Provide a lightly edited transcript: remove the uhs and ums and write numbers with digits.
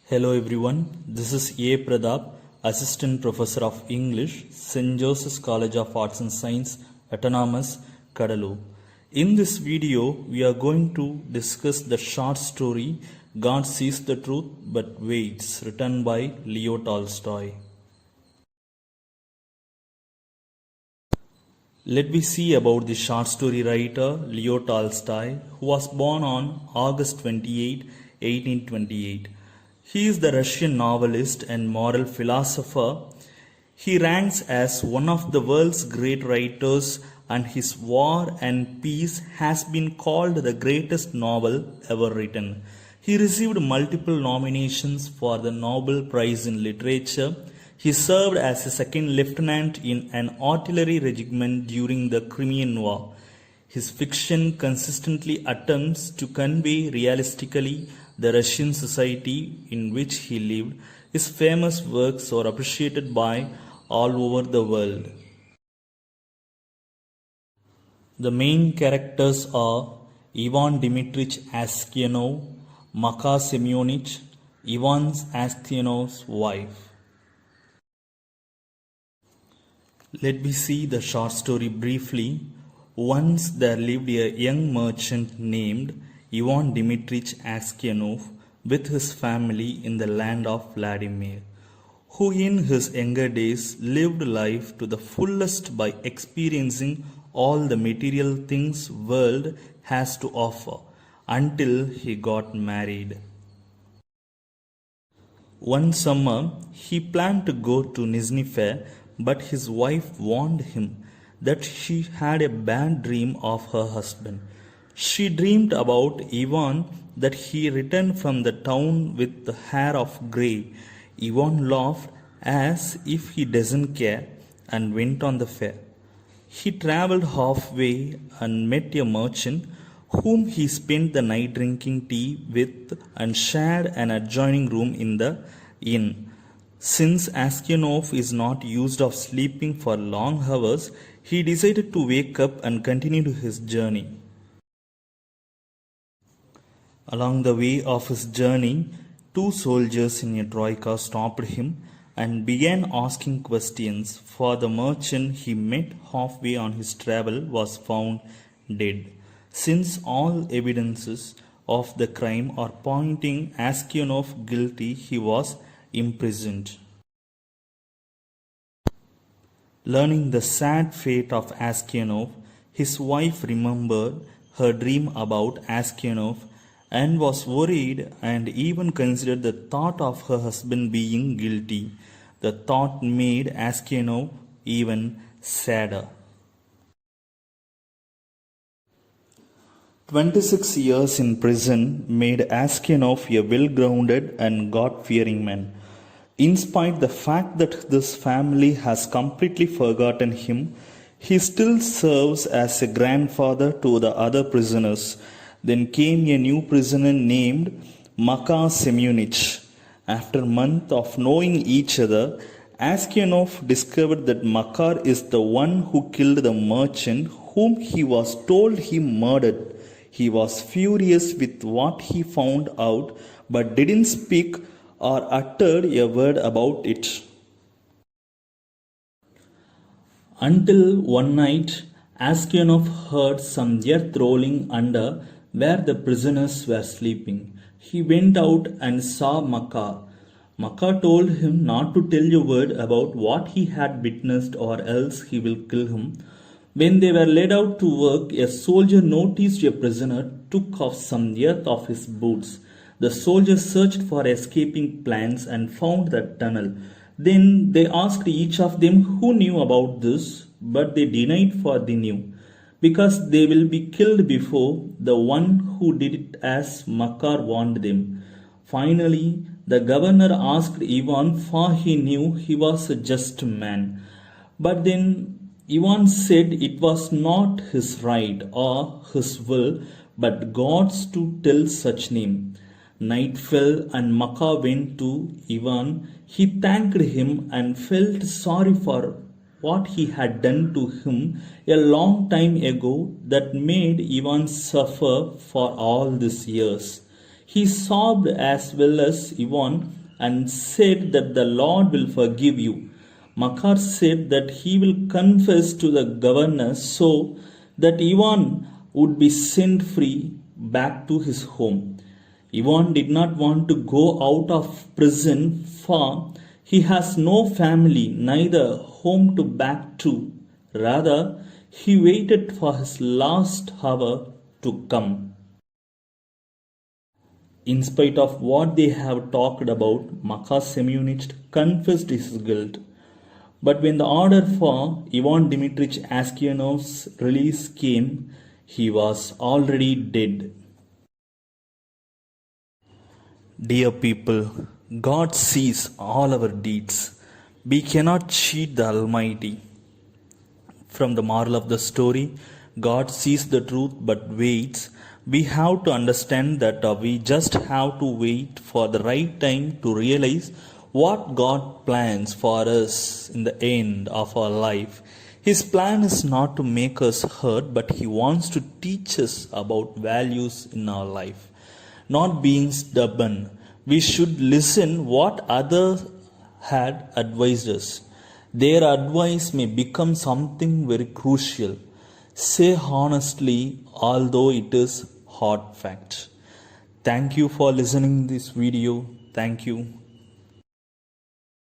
Hello everyone, this is A. Pradhap, Assistant Professor of English, St. Joseph's College of Arts and Science, Autonomous, Cuddalore. In this video, we are going to discuss the short story God Sees the Truth But Waits, written by Leo Tolstoy. Let me see about the short story writer Leo Tolstoy, who was born on August 28, 1828. He is the Russian novelist and moral philosopher. He ranks as one of the world's great writers, and his War and Peace has been called the greatest novel ever written. He received multiple nominations for the Nobel Prize in Literature. He served as a second lieutenant in an artillery regiment during the Crimean War. His fiction consistently attempts to convey realistically the Russian society in which he lived. His famous works are appreciated by all over the world. The main characters are Ivan Dmitrich Astyanov, Makar Semyonich, Ivan Astyanov's wife. Let me see the short story briefly. Once there lived a young merchant named Ivan Dmitrich Astyanov with his family in the land of Vladimir, who in his younger days lived life to the fullest by experiencing all the material things world has to offer until he got married. One summer he planned to go to Nizhny Fair, but his wife warned him that she had a bad dream of her husband. She dreamed about Ivan, that he returned from the town with the hair of grey. Ivan laughed as if he doesn't care and went on the fair. He travelled halfway and met a merchant whom he spent the night drinking tea with and shared an adjoining room in the inn. Since Astyanov is not used of sleeping for long hours, he decided to wake up and continue his journey. Along the way of his journey, two soldiers in a troika stopped him and began asking questions, for the merchant he met halfway on his travel was found dead. Since all evidences of the crime are pointing Astyanov guilty, he was imprisoned. Learning the sad fate of Astyanov, his wife remembered her dream about Astyanov and was worried and even considered the thought of her husband being guilty. The thought made Astyanov even sadder. 26 years in prison made Astyanov a well-grounded and God-fearing man. In spite the fact that this family has completely forgotten him, he still serves as a grandfather to the other prisoners. Then came a new prisoner named Makar Semyonich. After a month of knowing each other, Astyanov discovered that Makar is the one who killed the merchant whom he was told he murdered. He was furious with what he found out, but didn't speak or uttered a word about it. Until one night, Astyanov heard some earth rolling under where the prisoners were sleeping. He went out and saw Makar. Makar told him not to tell a word about what he had witnessed, or else he will kill him. When they were led out to work, a soldier noticed a prisoner took off some earth off his boots. The soldiers searched for escaping plans and found the tunnel. Then they asked each of them who knew about this, but they denied for they knew, because they will be killed before the one who did it, as Makar warned them. Finally, the governor asked Ivan, for he knew he was a just man. But then Ivan said it was not his right or his will, but God's to tell such name. Night fell and Makar went to Ivan. He thanked him and felt sorry for what he had done to him a long time ago that made Ivan suffer for all these years. He sobbed as well as Ivan and said that the Lord will forgive you. Makar said that he will confess to the governor so that Ivan would be sent free back to his home. Ivan did not want to go out of prison, for he has no family, neither home to back to. Rather, he waited for his last hour to come. In spite of what they have talked about, Makar Semyonich confessed his guilt. But when the order for Ivan Dmitrich Askionov's release came, he was already dead. Dear people, God sees all our deeds. We cannot cheat the Almighty. From the moral of the story, God sees the truth but waits. We have to understand that we just have to wait for the right time to realize what God plans for us in the end of our life. His plan is not to make us hurt, but He wants to teach us about values in our life. Not being stubborn, we should listen what others had advised us. Their advice may become something very crucial. Say honestly, although it is hard fact. Thank you for listening this video. Thank you.